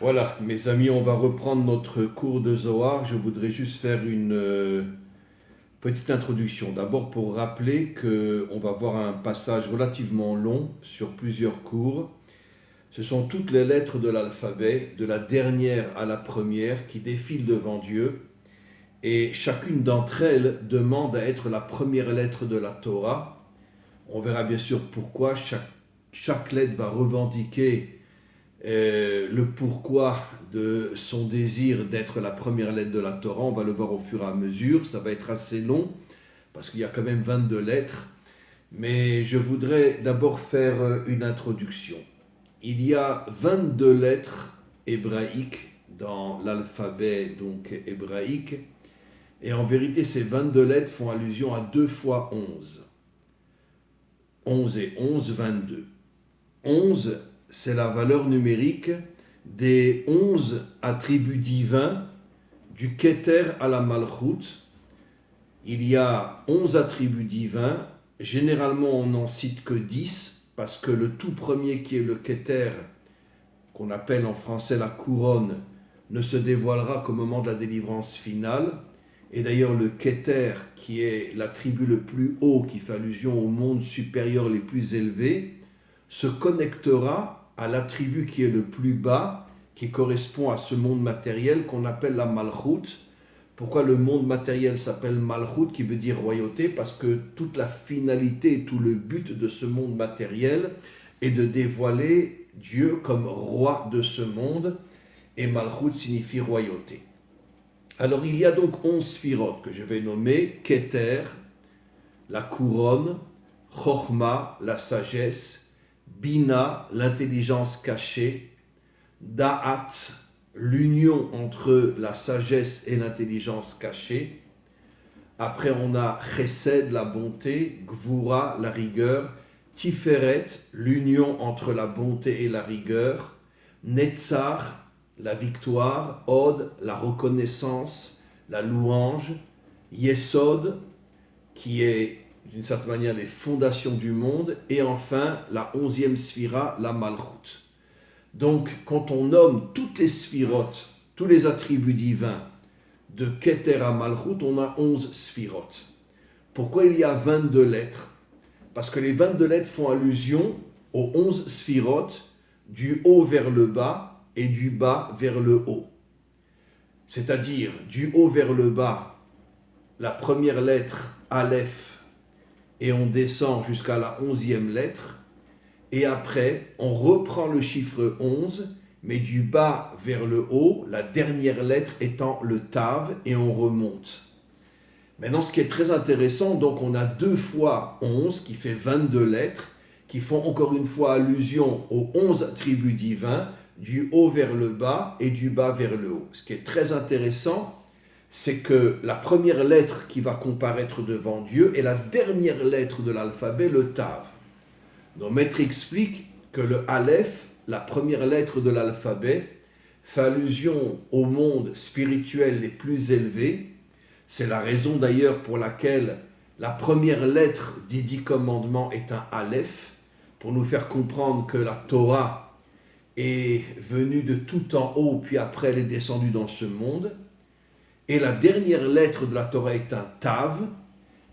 Voilà, mes amis, on va reprendre notre cours de Zohar. Je voudrais juste faire une petite introduction. D'abord pour rappeler qu'on va voir un passage relativement long sur plusieurs cours. Ce sont toutes les lettres de l'alphabet, de la dernière à la première, qui défilent devant Dieu. Et chacune d'entre elles demande à être la première lettre de la Torah. On verra bien sûr pourquoi chaque lettre va revendiquer le pourquoi de son désir d'être la première lettre de la Torah. On va le voir au fur et à mesure. Ça va être assez long parce qu'il y a quand même 22 lettres. Mais je voudrais d'abord faire une introduction. Il y a 22 lettres hébraïques dans l'alphabet donc hébraïque. Et en vérité, ces 22 lettres font allusion à 2 fois 11. 11 et 11, 22. 11, c'est la valeur numérique des 11 attributs divins du Keter à la Malchut. Il y a 11 attributs divins. Généralement, on n'en cite que 10 parce que le tout premier qui est le Keter, qu'on appelle en français la couronne, ne se dévoilera qu'au moment de la délivrance finale. Et d'ailleurs, le Keter, qui est l'attribut le plus haut, qui fait allusion au monde supérieur les plus élevés, se connectera à l'attribut qui est le plus bas, qui correspond à ce monde matériel qu'on appelle la Malchut. Pourquoi le monde matériel s'appelle Malchut, qui veut dire royauté? Parce que toute la finalité et tout le but de ce monde matériel est de dévoiler Dieu comme roi de ce monde, et Malchut signifie royauté. Alors il y a donc 11 sphirotes que je vais nommer: Keter, la couronne; Chochma, la sagesse; Bina, l'intelligence cachée; Da'at, l'union entre la sagesse et l'intelligence cachée. Après on a Chesed, la bonté; Gvura, la rigueur; Tiferet, l'union entre la bonté et la rigueur; Netzar, la victoire; Od, la reconnaissance, la louange; Yesod, qui est d'une certaine manière les fondations du monde; et enfin la 11e sphira, la Malchut. Donc quand on nomme toutes les sphirotes, tous les attributs divins de Keter à Malchut, on a 11 sphirotes. Pourquoi il y a 22 lettres? Parce que les 22 lettres font allusion aux 11 sphirotes, du haut vers le bas et du bas vers le haut. C'est-à-dire du haut vers le bas, la première lettre, Aleph, et on descend jusqu'à la 11e lettre, et après on reprend le chiffre 11, mais du bas vers le haut, la dernière lettre étant le Tav, et on remonte. Maintenant, ce qui est très intéressant, donc on a 2 fois 11 qui fait 22 lettres, qui font encore une fois allusion aux 11 attributs divins, du haut vers le bas et du bas vers le haut. Ce qui est très intéressant, c'est que la première lettre qui va comparaître devant Dieu est la dernière lettre de l'alphabet, le Tav. Nos maîtres expliquent que le Aleph, la première lettre de l'alphabet, fait allusion au monde spirituel les plus élevés. C'est la raison d'ailleurs pour laquelle la première lettre des 10 commandements est un Aleph, pour nous faire comprendre que la Torah est venue de tout en haut, puis après elle est descendue dans ce monde. Et la dernière lettre de la Torah est un Tav,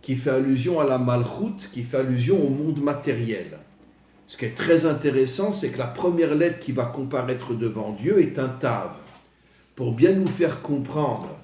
qui fait allusion à la Malchut, qui fait allusion au monde matériel. Ce qui est très intéressant, c'est que la première lettre qui va comparaître devant Dieu est un Tav, pour bien nous faire comprendre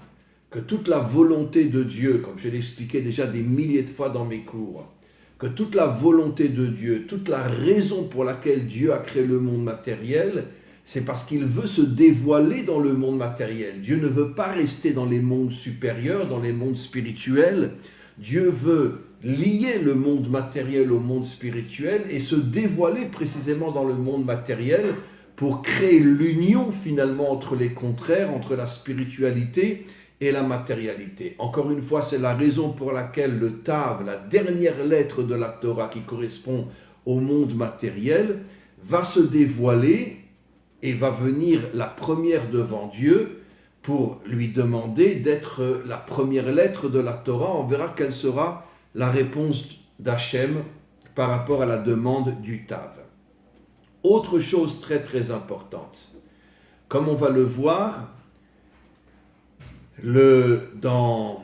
que toute la volonté de Dieu, comme je l'expliquais déjà des milliers de fois dans mes cours, que toute la volonté de Dieu, toute la raison pour laquelle Dieu a créé le monde matériel, c'est parce qu'il veut se dévoiler dans le monde matériel. Dieu ne veut pas rester dans les mondes supérieurs, dans les mondes spirituels. Dieu veut lier le monde matériel au monde spirituel et se dévoiler précisément dans le monde matériel pour créer l'union finalement entre les contraires, entre la spiritualité et la matérialité. Encore une fois, c'est la raison pour laquelle le Tav, la dernière lettre de la Torah qui correspond au monde matériel, va se dévoiler et va venir la première devant Dieu pour lui demander d'être la première lettre de la Torah. On verra quelle sera la réponse d'Hachem par rapport à la demande du Tav. Autre chose très très importante, Comme on va le voir, dans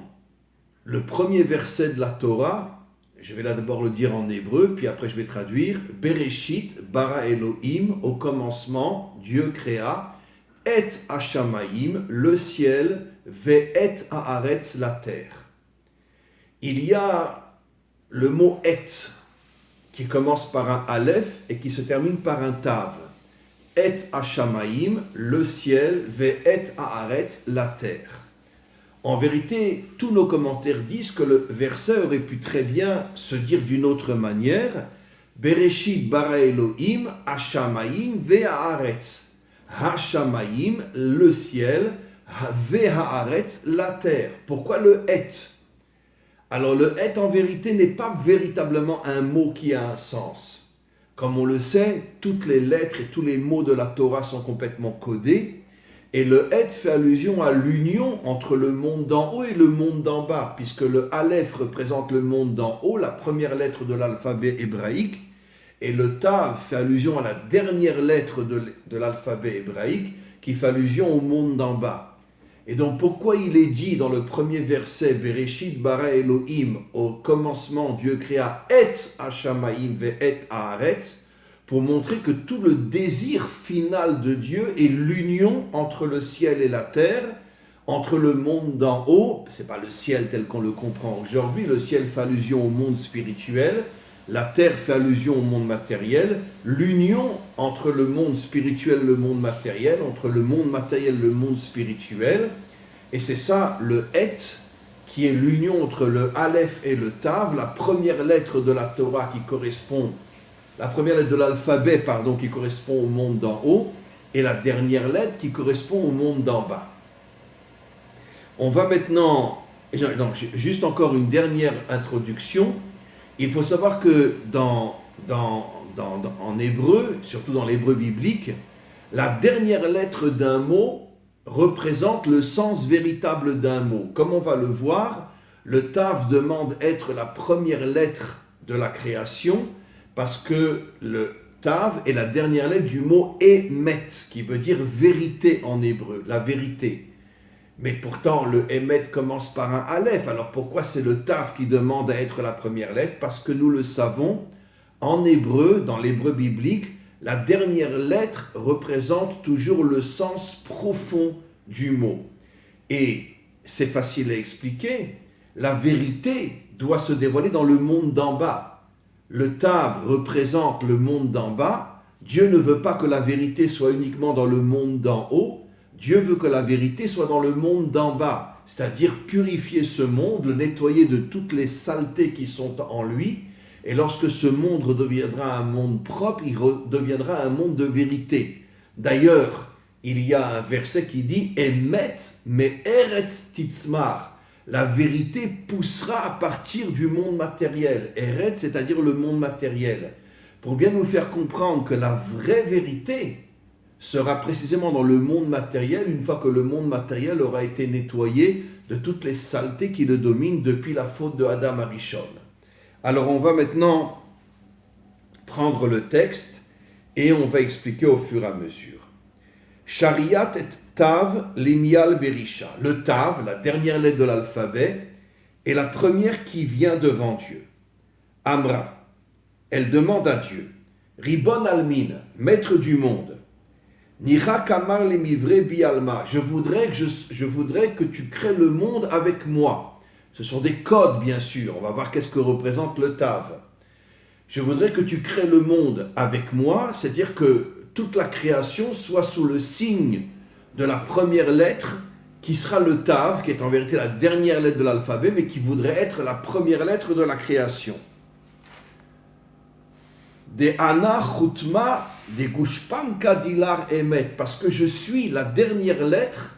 le premier verset de la Torah, je vais là d'abord le dire en hébreu, puis après je vais traduire, Bereshit bara Elohim, au commencement, Dieu créa, et Hashamaim, le ciel, ve'et haaretz, la terre. Il y a le mot et, qui commence par un aleph et qui se termine par un tav. Et Hashamaim, le ciel, ve'et haaretz, la terre. En vérité, tous nos commentaires disent que le verset aurait pu très bien se dire d'une autre manière. Bereshit bara Elohim, Hashamaim ve'haaretz. Hashamaim, le ciel, ve'haaretz, la terre. Pourquoi le et? Alors le et en vérité n'est pas véritablement un mot qui a un sens. Comme on le sait, toutes les lettres et tous les mots de la Torah sont complètement codés. Et le et fait allusion à l'union entre le monde d'en haut et le monde d'en bas, puisque le aleph représente le monde d'en haut, la première lettre de l'alphabet hébraïque, et le tav fait allusion à la dernière lettre de l'alphabet hébraïque, qui fait allusion au monde d'en bas. Et donc pourquoi il est dit dans le premier verset, Bereshit bara Elohim, au commencement Dieu créa et Hashamaim ve'et haaretz, pour montrer que tout le désir final de Dieu est l'union entre le ciel et la terre, entre le monde d'en haut, c'est pas le ciel tel qu'on le comprend aujourd'hui, le ciel fait allusion au monde spirituel, la terre fait allusion au monde matériel, l'union entre le monde spirituel et le monde matériel, entre le monde matériel et le monde spirituel, et c'est ça le et, qui est l'union entre le aleph et le tav, la première lettre de la Torah qui correspond la première lettre de l'alphabet, qui correspond au monde d'en haut, et la dernière lettre qui correspond au monde d'en bas. On va maintenant, donc, juste encore une dernière introduction. Il faut savoir que en hébreu, surtout dans l'hébreu biblique, la dernière lettre d'un mot représente le sens véritable d'un mot. Comme on va le voir, le tav demande être la première lettre de la création, parce que le tav est la dernière lettre du mot émet, qui veut dire vérité en hébreu, la vérité. Mais pourtant, le émet commence par un aleph. Alors pourquoi c'est le tav qui demande à être la première lettre? Parce que nous le savons, en hébreu, dans l'hébreu biblique, la dernière lettre représente toujours le sens profond du mot. Et c'est facile à expliquer, la vérité doit se dévoiler dans le monde d'en bas. Le tav représente le monde d'en bas. Dieu ne veut pas que la vérité soit uniquement dans le monde d'en haut. Dieu veut que la vérité soit dans le monde d'en bas, c'est-à-dire purifier ce monde, le nettoyer de toutes les saletés qui sont en lui. Et lorsque ce monde redeviendra un monde propre, il redeviendra un monde de vérité. D'ailleurs, il y a un verset qui dit « Emet me eretz titzmar ». La vérité poussera à partir du monde matériel. Eretz, c'est-à-dire le monde matériel. Pour bien nous faire comprendre que la vraie vérité sera précisément dans le monde matériel, une fois que le monde matériel aura été nettoyé de toutes les saletés qui le dominent depuis la faute de Adam Arishon. Alors on va maintenant prendre le texte et on va expliquer au fur et à mesure. Shariat et Tav limial berisha. Le Tav, la dernière lettre de l'alphabet, est la première qui vient devant Dieu. Amra, elle demande à Dieu, Ribon almin, maître du monde, Nira kamar lemivre bialma, je voudrais que tu crées le monde avec moi. Ce sont des codes, bien sûr. On va voir qu'est-ce que représente le Tav. Je voudrais que tu crées le monde avec moi, c'est-à-dire que toute la création soit sous le signe de la première lettre, qui sera le Tav, qui est en vérité la dernière lettre de l'alphabet, mais qui voudrait être la première lettre de la création. De Ana Chutma, de Gushpanka Dilar Emet, parce que je suis la dernière lettre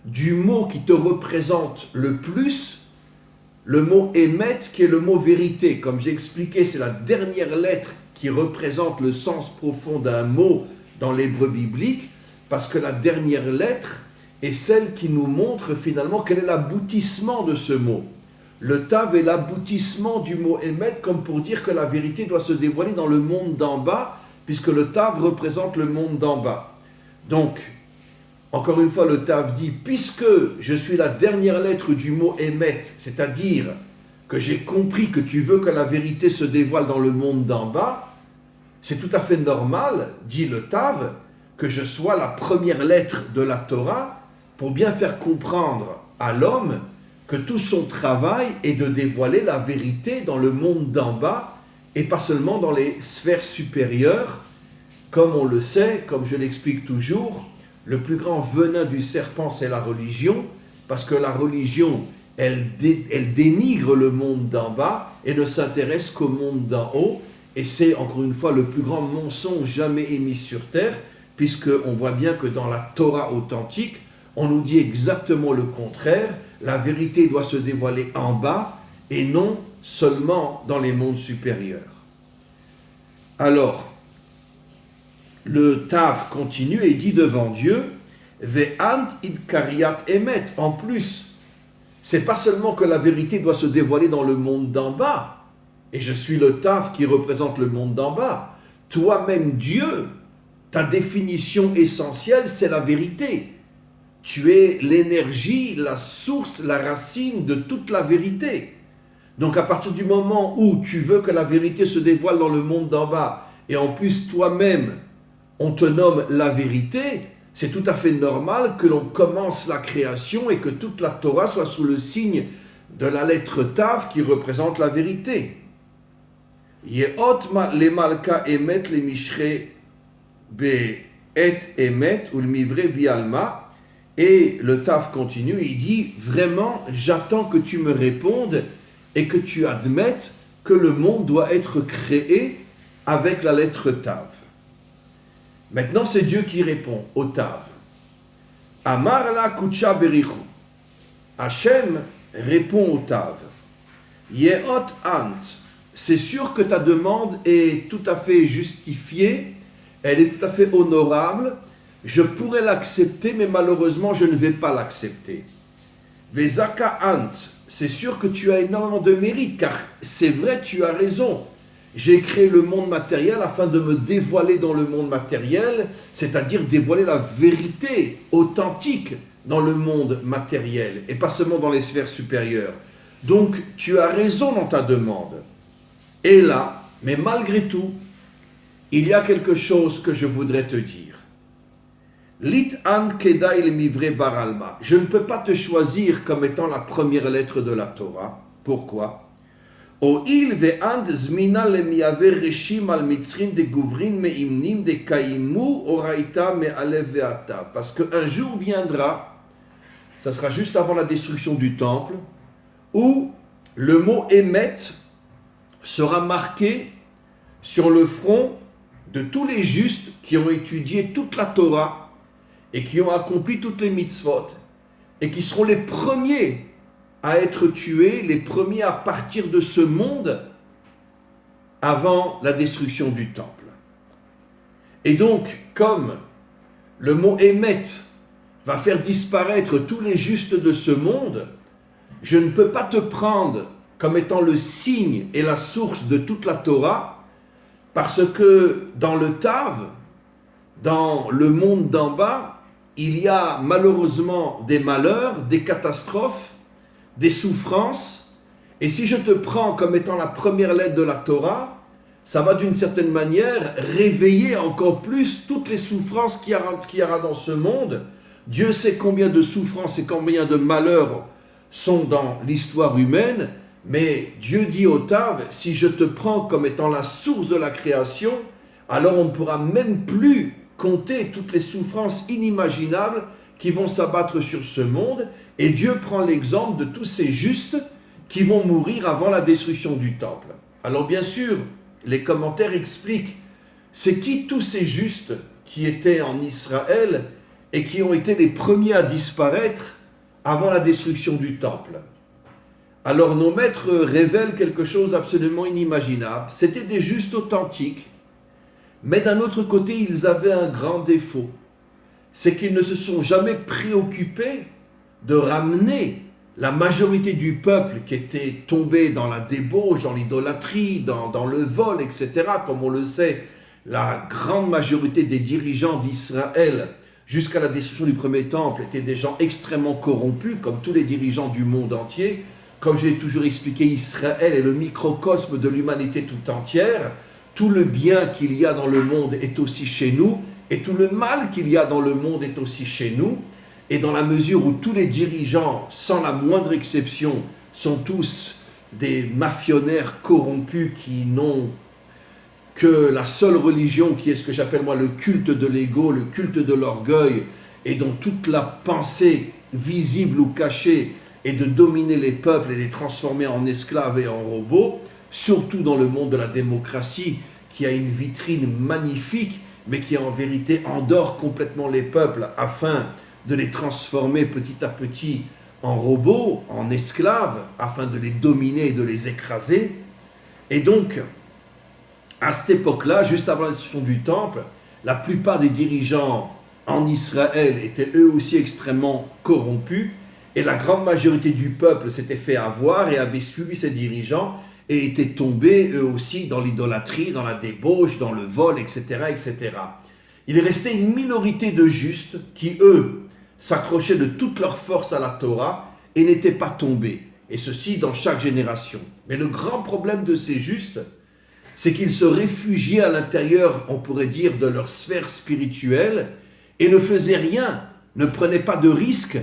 du mot qui te représente le plus, le mot Emet, qui est le mot vérité. Comme j'ai expliqué, c'est la dernière lettre qui représente le sens profond d'un mot dans l'hébreu biblique, parce que la dernière lettre est celle qui nous montre finalement quel est l'aboutissement de ce mot. Le Tav est l'aboutissement du mot Emet, comme pour dire que la vérité doit se dévoiler dans le monde d'en bas, puisque le Tav représente le monde d'en bas. Donc, encore une fois, le Tav dit, puisque je suis la dernière lettre du mot Emet, c'est-à-dire que j'ai compris que tu veux que la vérité se dévoile dans le monde d'en bas, c'est tout à fait normal, dit le Tav, que je sois la première lettre de la Torah pour bien faire comprendre à l'homme que tout son travail est de dévoiler la vérité dans le monde d'en bas et pas seulement dans les sphères supérieures. Comme on le sait, comme je l'explique toujours, le plus grand venin du serpent, c'est la religion, parce que la religion, elle dénigre le monde d'en bas et ne s'intéresse qu'au monde d'en haut, et c'est encore une fois le plus grand mensonge jamais émis sur terre, puisqu'on voit bien que dans la Torah authentique, on nous dit exactement le contraire, la vérité doit se dévoiler en bas et non seulement dans les mondes supérieurs. Alors, le Tav continue et dit devant Dieu, Ve'ant id kariat emet. En plus, c'est pas seulement que la vérité doit se dévoiler dans le monde d'en bas, et je suis le Tav qui représente le monde d'en bas. Toi-même, Dieu, ta définition essentielle, c'est la vérité. Tu es l'énergie, la source, la racine de toute la vérité. Donc à partir du moment où tu veux que la vérité se dévoile dans le monde d'en bas, et en plus toi-même, on te nomme la vérité, c'est tout à fait normal que l'on commence la création et que toute la Torah soit sous le signe de la lettre Tav qui représente la vérité. Yeot le malka emet le mishre be et emet ou le mivre bialma. Et le Tav continue, il dit, vraiment, j'attends que tu me répondes et que tu admettes que le monde doit être créé avec la lettre Tav. Maintenant, c'est Dieu qui répond au Tav. Amar la kucha berichu. Hachem répond au Tav. Yeot ant. C'est sûr que ta demande est tout à fait justifiée, elle est tout à fait honorable. Je pourrais l'accepter, mais malheureusement, je ne vais pas l'accepter. Vezaka ant. C'est sûr que tu as énormément de mérite, car c'est vrai, tu as raison. J'ai créé le monde matériel afin de me dévoiler dans le monde matériel, c'est-à-dire dévoiler la vérité authentique dans le monde matériel, et pas seulement dans les sphères supérieures. Donc, tu as raison dans ta demande. Et là, mais malgré tout, il y a quelque chose que je voudrais te dire. Lit an kedai le mivre baralma. Je ne peux pas te choisir comme étant la première lettre de la Torah. Pourquoi? Parce qu'un jour viendra, ça sera juste avant la destruction du temple, où le mot Emet sera marqué sur le front de tous les justes qui ont étudié toute la Torah et qui ont accompli toutes les mitzvot, et qui seront les premiers à être tués, les premiers à partir de ce monde avant la destruction du temple. Et donc, comme le mot Emet va faire disparaître tous les justes de ce monde, je ne peux pas te prendre comme étant le signe et la source de toute la Torah, parce que dans le Tav, dans le monde d'en bas, il y a malheureusement des malheurs, des catastrophes, des souffrances, et si je te prends comme étant la première lettre de la Torah, ça va d'une certaine manière réveiller encore plus toutes les souffrances qu'il y aura dans ce monde. Dieu sait combien de souffrances et combien de malheurs sont dans l'histoire humaine, mais Dieu dit au Tav, si je te prends comme étant la source de la création, alors on ne pourra même plus compter toutes les souffrances inimaginables qui vont s'abattre sur ce monde, et Dieu prend l'exemple de tous ces justes qui vont mourir avant la destruction du temple. Alors bien sûr, les commentaires expliquent, c'est qui tous ces justes qui étaient en Israël et qui ont été les premiers à disparaître avant la destruction du temple? Alors nos maîtres révèlent quelque chose d'absolument inimaginable. C'était des justes authentiques, mais d'un autre côté, ils avaient un grand défaut. C'est qu'ils ne se sont jamais préoccupés de ramener la majorité du peuple qui était tombé dans la débauche, dans l'idolâtrie, dans le vol, etc. Comme on le sait, la grande majorité des dirigeants d'Israël jusqu'à la destruction du premier temple, étaient des gens extrêmement corrompus, comme tous les dirigeants du monde entier. Comme je l'ai toujours expliqué, Israël est le microcosme de l'humanité tout entière. Tout le bien qu'il y a dans le monde est aussi chez nous, et tout le mal qu'il y a dans le monde est aussi chez nous. Et dans la mesure où tous les dirigeants, sans la moindre exception, sont tous des mafionnaires corrompus qui n'ont que la seule religion qui est ce que j'appelle moi le culte de l'ego, le culte de l'orgueil, et dont toute la pensée visible ou cachée est de dominer les peuples et les transformer en esclaves et en robots, surtout dans le monde de la démocratie qui a une vitrine magnifique, mais qui en vérité endort complètement les peuples afin de les transformer petit à petit en robots, en esclaves, afin de les dominer et de les écraser. Et donc, à cette époque-là, juste avant la destruction du temple, la plupart des dirigeants en Israël étaient eux aussi extrêmement corrompus, et la grande majorité du peuple s'était fait avoir et avait suivi ces dirigeants et étaient tombés eux aussi dans l'idolâtrie, dans la débauche, dans le vol, etc., etc. Il restait une minorité de justes qui, eux, s'accrochaient de toute leur force à la Torah et n'étaient pas tombés, et ceci dans chaque génération. Mais le grand problème de ces justes, c'est qu'ils se réfugiaient à l'intérieur, on pourrait dire, de leur sphère spirituelle et ne faisaient rien, ne prenaient pas de risques,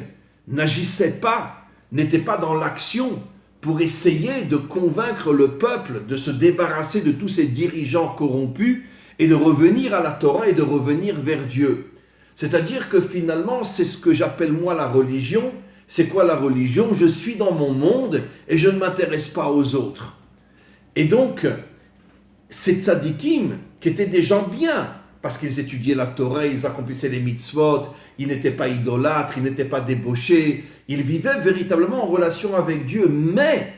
n'agissaient pas, n'étaient pas dans l'action pour essayer de convaincre le peuple de se débarrasser de tous ces dirigeants corrompus et de revenir à la Torah et de revenir vers Dieu. C'est-à-dire que finalement, c'est ce que j'appelle moi la religion. C'est quoi la religion? Je suis dans mon monde et je ne m'intéresse pas aux autres. Et donc, ces tzadikim, qui étaient des gens bien, parce qu'ils étudiaient la Torah, ils accomplissaient les mitzvot, ils n'étaient pas idolâtres, ils n'étaient pas débauchés, ils vivaient véritablement en relation avec Dieu, mais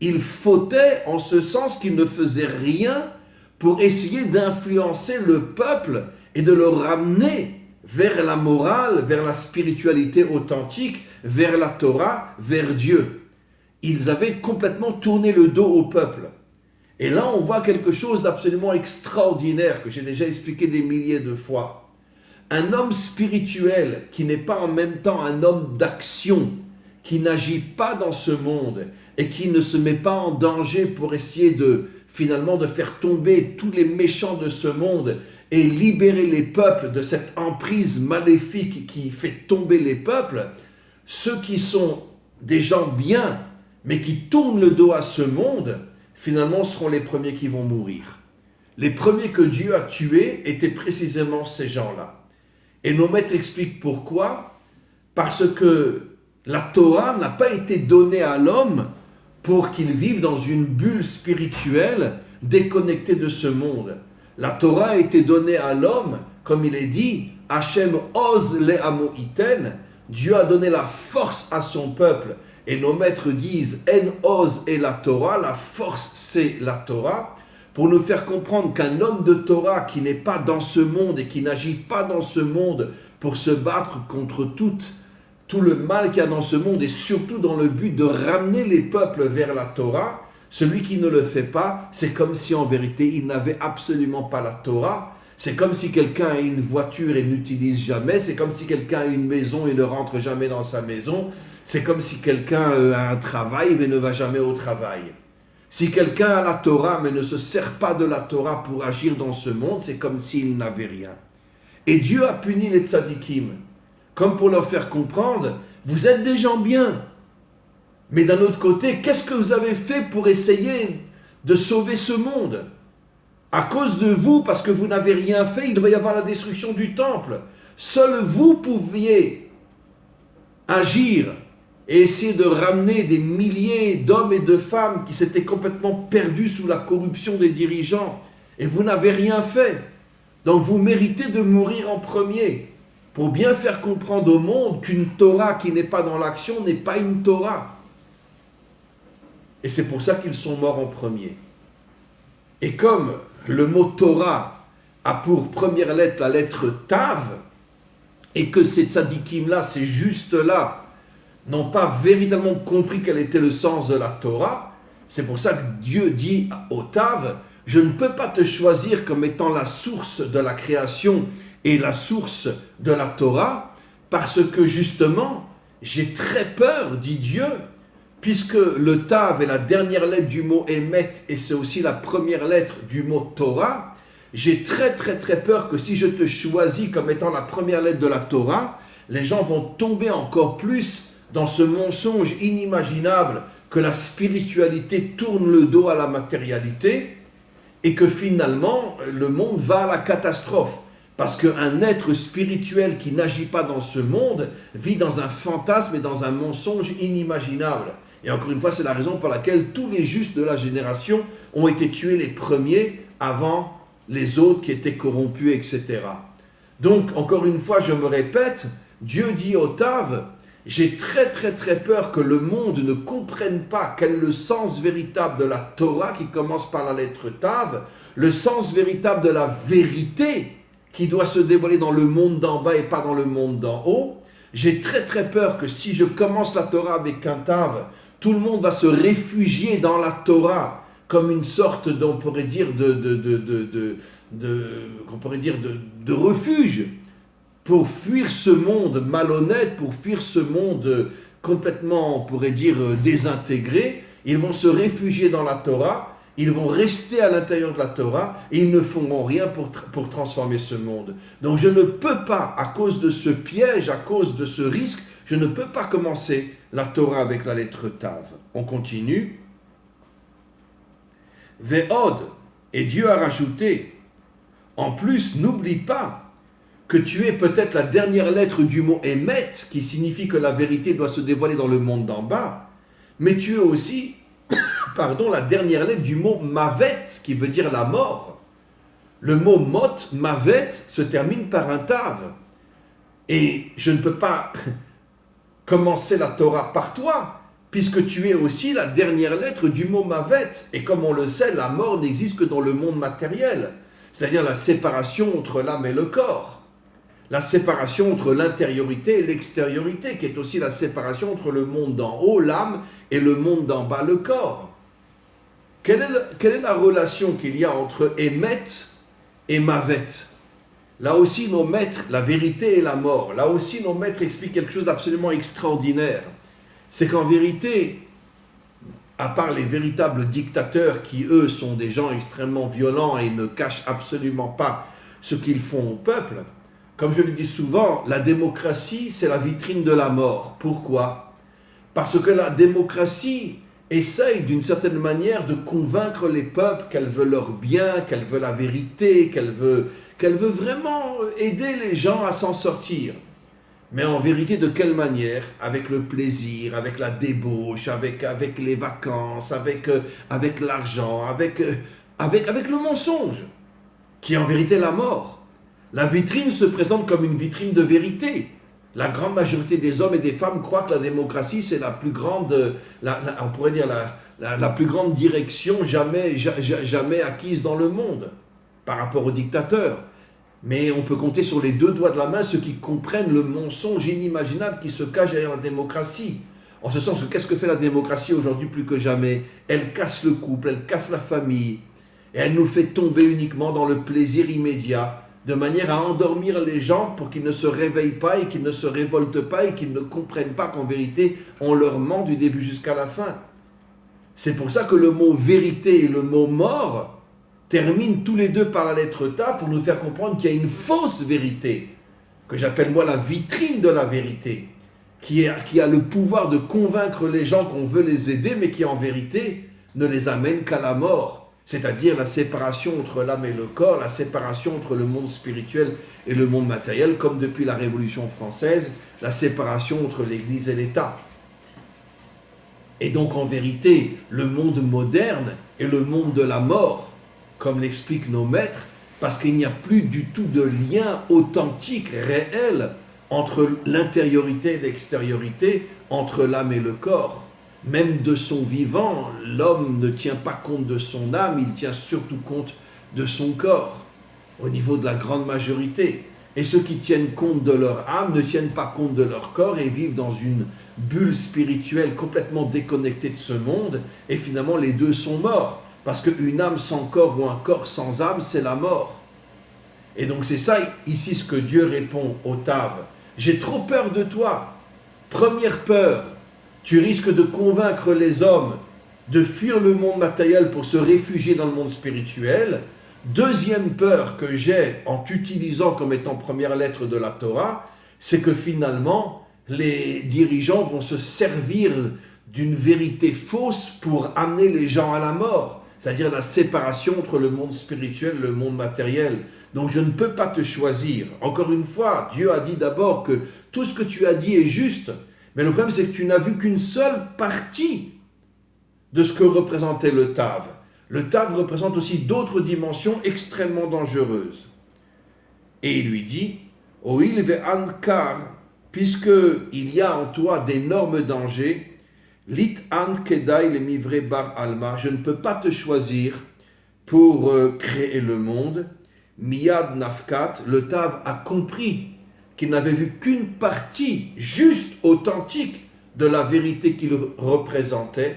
ils fautaient en ce sens qu'ils ne faisaient rien pour essayer d'influencer le peuple et de le ramener vers la morale, vers la spiritualité authentique, vers la Torah, vers Dieu. Ils avaient complètement tourné le dos au peuple. Et là, on voit quelque chose d'absolument extraordinaire que j'ai déjà expliqué des milliers de fois. Un homme spirituel qui n'est pas en même temps un homme d'action, qui n'agit pas dans ce monde et qui ne se met pas en danger pour essayer finalement de faire tomber tous les méchants de ce monde et libérer les peuples de cette emprise maléfique qui fait tomber les peuples, ceux qui sont des gens bien, mais qui tournent le dos à ce monde, finalement seront les premiers qui vont mourir. Les premiers que Dieu a tués étaient précisément ces gens-là. Et nos maîtres expliquent pourquoi. Parce que la Torah n'a pas été donnée à l'homme pour qu'il vive dans une bulle spirituelle déconnectée de ce monde. La Torah a été donnée à l'homme, comme il est dit, Hachem oz le'amo iten, Dieu a donné la force à son peuple. Et nos maîtres disent, En oz et la Torah, la force c'est la Torah, pour nous faire comprendre qu'un homme de Torah qui n'est pas dans ce monde et qui n'agit pas dans ce monde pour se battre contre tout le mal qu'il y a dans ce monde et surtout dans le but de ramener les peuples vers la Torah, celui qui ne le fait pas, c'est comme si en vérité il n'avait absolument pas la Torah. C'est comme si quelqu'un a une voiture et n'utilise jamais, c'est comme si quelqu'un a une maison et ne rentre jamais dans sa maison, c'est comme si quelqu'un a un travail mais ne va jamais au travail. Si quelqu'un a la Torah mais ne se sert pas de la Torah pour agir dans ce monde, c'est comme s'il n'avait rien. Et Dieu a puni les tzadikim, comme pour leur faire comprendre, vous êtes des gens bien. Mais d'un autre côté, qu'est-ce que vous avez fait pour essayer de sauver ce monde? À cause de vous, parce que vous n'avez rien fait, il devait y avoir la destruction du temple. Seul vous pouviez agir et essayer de ramener des milliers d'hommes et de femmes qui s'étaient complètement perdus sous la corruption des dirigeants. Et vous n'avez rien fait. Donc vous méritez de mourir en premier pour bien faire comprendre au monde qu'une Torah qui n'est pas dans l'action n'est pas une Torah. Et c'est pour ça qu'ils sont morts en premier. Et comme le mot Torah a pour première lettre la lettre Tav, et que ces tzadikim-là, ces justes-là, n'ont pas véritablement compris quel était le sens de la Torah, c'est pour ça que Dieu dit au Tav, je ne peux pas te choisir comme étant la source de la création est la source de la Torah, parce que justement, j'ai très peur, dit Dieu, puisque le Tav est la dernière lettre du mot Emet, et c'est aussi la première lettre du mot Torah, j'ai très peur que si je te choisis comme étant la première lettre de la Torah, les gens vont tomber encore plus dans ce mensonge inimaginable que la spiritualité tourne le dos à la matérialité et que finalement le monde va à la catastrophe. Parce qu'un être spirituel qui n'agit pas dans ce monde vit dans un fantasme et dans un mensonge inimaginable. Et encore une fois, c'est la raison pour laquelle tous les justes de la génération ont été tués les premiers avant les autres qui étaient corrompus, etc. Donc, encore une fois, je me répète, Dieu dit au Tav, j'ai très peur que le monde ne comprenne pas quel est le sens véritable de la Torah qui commence par la lettre Tav, le sens véritable de la vérité qui doit se dévoiler dans le monde d'en bas et pas dans le monde d'en haut. J'ai très peur que si je commence la Torah avec un Tav, tout le monde va se réfugier dans la Torah comme une sorte, on pourrait dire, de refuge pour fuir ce monde malhonnête, pour fuir ce monde complètement, on pourrait dire, désintégré. Ils vont se réfugier dans la Torah, ils vont rester à l'intérieur de la Torah et ils ne feront rien pour transformer ce monde. Donc je ne peux pas, à cause de ce piège, à cause de ce risque, je ne peux pas commencer la Torah avec la lettre Tav. On continue. Ve'od, et Dieu a rajouté, en plus, n'oublie pas que tu es peut-être la dernière lettre du mot Emet, qui signifie que la vérité doit se dévoiler dans le monde d'en bas, mais tu es aussi, la dernière lettre du mot Mavet, qui veut dire la mort. Le mot Mot, Mavet, se termine par un Tav. Et je ne peux pas commencer la Torah par toi, puisque tu es aussi la dernière lettre du mot Mavet. Et comme on le sait, la mort n'existe que dans le monde matériel, c'est-à-dire la séparation entre l'âme et le corps, la séparation entre l'intériorité et l'extériorité, qui est aussi la séparation entre le monde d'en haut, l'âme, et le monde d'en bas, le corps. Quelle est la relation qu'il y a entre Emet et Mavet? Là aussi, nos maîtres, la vérité et la mort, là aussi, nos maîtres expliquent quelque chose d'absolument extraordinaire. C'est qu'en vérité, à part les véritables dictateurs qui, eux, sont des gens extrêmement violents et ne cachent absolument pas ce qu'ils font au peuple, comme je le dis souvent, la démocratie, c'est la vitrine de la mort. Pourquoi? Parce que la démocratie essaye d'une certaine manière de convaincre les peuples qu'elle veut leur bien, qu'elle veut la vérité, qu'elle veut vraiment aider les gens à s'en sortir. Mais en vérité, de quelle manière? Avec le plaisir, avec la débauche, avec les vacances, avec l'argent, avec le mensonge, qui est en vérité la mort. La vitrine se présente comme une vitrine de vérité. La grande majorité des hommes et des femmes croient que la démocratie, c'est la plus grande, on pourrait dire la plus grande direction jamais acquise dans le monde, par rapport aux dictateurs. Mais on peut compter sur les deux doigts de la main ceux qui comprennent le mensonge inimaginable qui se cache derrière la démocratie. En ce sens que qu'est-ce que fait la démocratie aujourd'hui plus que jamais? Elle casse le couple, elle casse la famille, et elle nous fait tomber uniquement dans le plaisir immédiat, de manière à endormir les gens pour qu'ils ne se réveillent pas et qu'ils ne se révoltent pas et qu'ils ne comprennent pas qu'en vérité, on leur ment du début jusqu'à la fin. C'est pour ça que le mot vérité et le mot mort terminent tous les deux par la lettre Tav pour nous faire comprendre qu'il y a une fausse vérité, que j'appelle moi la vitrine de la vérité, qui a le pouvoir de convaincre les gens qu'on veut les aider, mais qui en vérité ne les amène qu'à la mort. C'est-à-dire la séparation entre l'âme et le corps, la séparation entre le monde spirituel et le monde matériel, comme depuis la Révolution française, la séparation entre l'Église et l'État. Et donc en vérité, le monde moderne est le monde de la mort, comme l'expliquent nos maîtres, parce qu'il n'y a plus du tout de lien authentique, réel, entre l'intériorité et l'extériorité, entre l'âme et le corps. Même de son vivant, l'homme ne tient pas compte de son âme, il tient surtout compte de son corps, au niveau de la grande majorité. Et ceux qui tiennent compte de leur âme ne tiennent pas compte de leur corps et vivent dans une bulle spirituelle complètement déconnectée de ce monde, et finalement les deux sont morts, parce qu'une âme sans corps ou un corps sans âme, c'est la mort. Et donc c'est ça ici ce que Dieu répond au Tav. J'ai trop peur de toi. Première peur, tu risques de convaincre les hommes de fuir le monde matériel pour se réfugier dans le monde spirituel. Deuxième peur que j'ai en t'utilisant comme étant première lettre de la Torah, c'est que finalement, les dirigeants vont se servir d'une vérité fausse pour amener les gens à la mort, c'est-à-dire la séparation entre le monde spirituel et le monde matériel. Donc je ne peux pas te choisir. Encore une fois, Dieu a dit d'abord que tout ce que tu as dit est juste, mais le problème c'est que tu n'as vu qu'une seule partie de ce que représentait le Tav. Le Tav représente aussi d'autres dimensions extrêmement dangereuses. Et il lui dit, « Oil ve ankar » puisqu'il y a en toi d'énormes dangers, « Lit an kedai le mivre bar alma » je ne peux pas te choisir pour créer le monde. Miyad nafkat, le Tav a compris qu'il n'avait vu qu'une partie juste, authentique de la vérité qu'il représentait.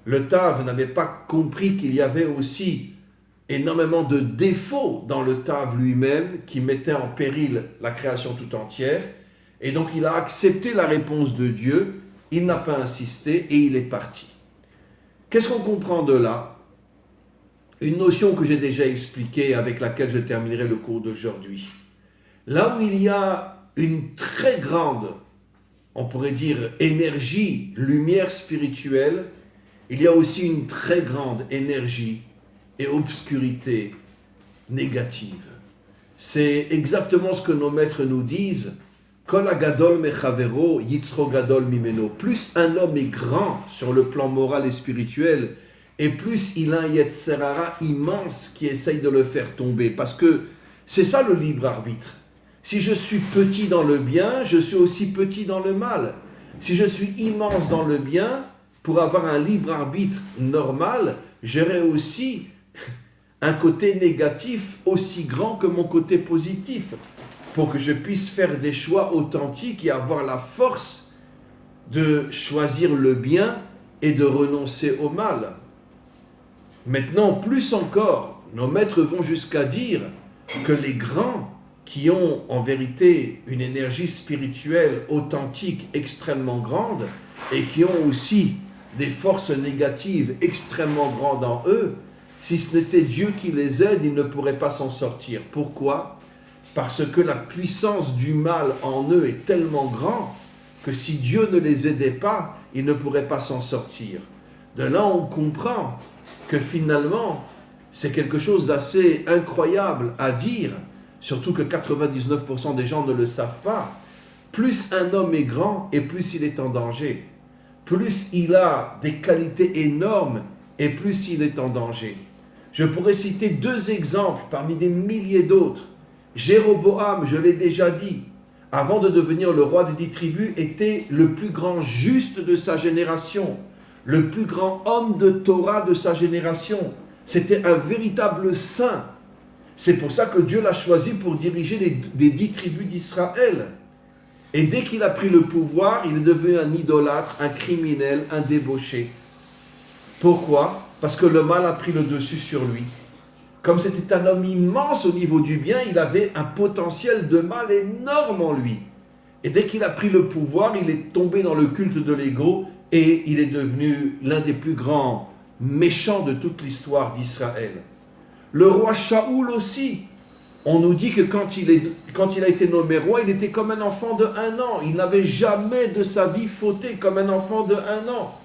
Le Tav n'avait pas compris qu'il y avait aussi énormément de défauts dans le Tav lui-même qui mettaient en péril la création tout entière. Et donc il a accepté la réponse de Dieu, il n'a pas insisté et il est parti. Qu'est-ce qu'on comprend de là? Une notion que j'ai déjà expliquée, avec laquelle je terminerai le cours d'aujourd'hui. Là où il y a une très grande, on pourrait dire, énergie, lumière spirituelle, il y a aussi une très grande énergie et obscurité négative. C'est exactement ce que nos maîtres nous disent. Kol hagadol mechavero yitzro gadol mimeno. Plus un homme est grand sur le plan moral et spirituel, et plus il a un yetzer hara immense qui essaye de le faire tomber. Parce que c'est ça le libre arbitre. Si je suis petit dans le bien, je suis aussi petit dans le mal. Si je suis immense dans le bien, pour avoir un libre arbitre normal, j'aurai aussi un côté négatif aussi grand que mon côté positif, pour que je puisse faire des choix authentiques et avoir la force de choisir le bien et de renoncer au mal. Maintenant, plus encore, nos maîtres vont jusqu'à dire que les grands qui ont en vérité une énergie spirituelle authentique extrêmement grande et qui ont aussi des forces négatives extrêmement grandes en eux, si ce n'était Dieu qui les aide, ils ne pourraient pas s'en sortir. Pourquoi? Parce que la puissance du mal en eux est tellement grande que si Dieu ne les aidait pas, ils ne pourraient pas s'en sortir. De là, on comprend que finalement, c'est quelque chose d'assez incroyable à dire, surtout que 99% des gens ne le savent pas. Plus un homme est grand et plus il est en danger. Plus il a des qualités énormes et plus il est en danger. Je pourrais citer 2 exemples parmi des milliers d'autres. Jéroboam, je l'ai déjà dit, avant de devenir le roi des 10 tribus, était le plus grand juste de sa génération, le plus grand homme de Torah de sa génération. C'était un véritable saint. C'est pour ça que Dieu l'a choisi pour diriger les 10 tribus d'Israël. Et dès qu'il a pris le pouvoir, il est devenu un idolâtre, un criminel, un débauché. Pourquoi? Parce que le mal a pris le dessus sur lui. Comme c'était un homme immense au niveau du bien, il avait un potentiel de mal énorme en lui. Et dès qu'il a pris le pouvoir, il est tombé dans le culte de l'ego et il est devenu l'un des plus grands méchants de toute l'histoire d'Israël. Le roi Shaoul aussi, on nous dit que quand il a été nommé roi, il était comme un enfant de 1 an. Il n'avait jamais de sa vie fauté comme un enfant de 1 an.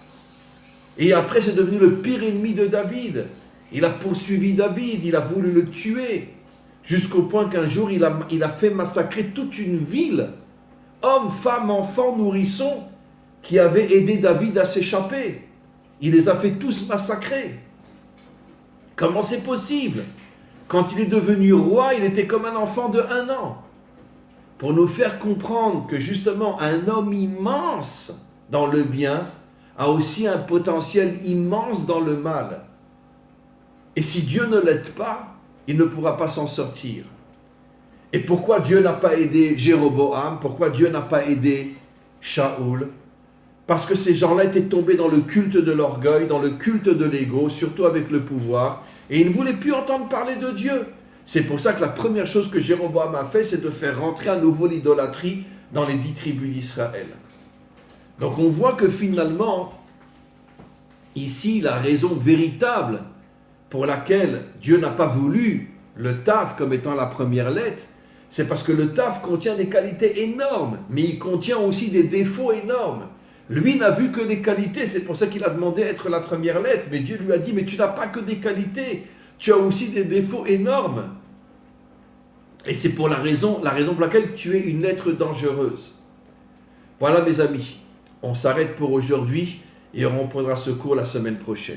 Et après, c'est devenu le pire ennemi de David. Il a poursuivi David, il a voulu le tuer, jusqu'au point qu'un jour, il a fait massacrer toute une ville, hommes, femmes, enfants, nourrissons, qui avaient aidé David à s'échapper. Il les a fait tous massacrer. Comment c'est possible? Quand il est devenu roi, il était comme un enfant de 1 an. Pour nous faire comprendre que justement, un homme immense dans le bien a aussi un potentiel immense dans le mal. Et si Dieu ne l'aide pas, il ne pourra pas s'en sortir. Et pourquoi Dieu n'a pas aidé Jéroboam? Pourquoi Dieu n'a pas aidé Shaoul? Parce que ces gens-là étaient tombés dans le culte de l'orgueil, dans le culte de l'ego, surtout avec le pouvoir, et ils ne voulaient plus entendre parler de Dieu. C'est pour ça que la première chose que Jéroboam a fait, c'est de faire rentrer à nouveau l'idolâtrie dans les 10 tribus d'Israël. Donc on voit que finalement, ici, la raison véritable pour laquelle Dieu n'a pas voulu le Taf comme étant la première lettre, c'est parce que le Taf contient des qualités énormes, mais il contient aussi des défauts énormes. Lui n'a vu que des qualités, c'est pour ça qu'il a demandé à être la première lettre, mais Dieu lui a dit, mais tu n'as pas que des qualités, tu as aussi des défauts énormes. Et c'est pour la raison pour laquelle tu es une lettre dangereuse. Voilà mes amis, on s'arrête pour aujourd'hui et on reprendra ce cours la semaine prochaine.